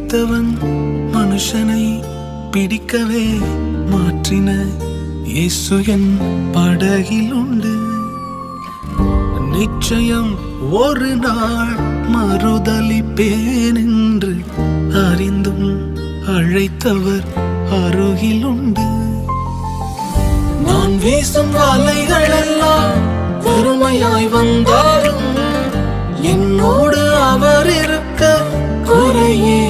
பிடித்தவன் மனுஷனை பிடிக்கவே மாற்றின இயேசு என் படகில் உண்டு. நிச்சயம் ஒரு நாள் மறுதலிப்பேன் என்று அறிந்தும் அழைத்தவர் அருகில் உண்டு. நான் வீசும் வலைகள் எல்லாம் வெறுமையாய் வந்தாலும் என்னோடு அவர் இருக்க குறையே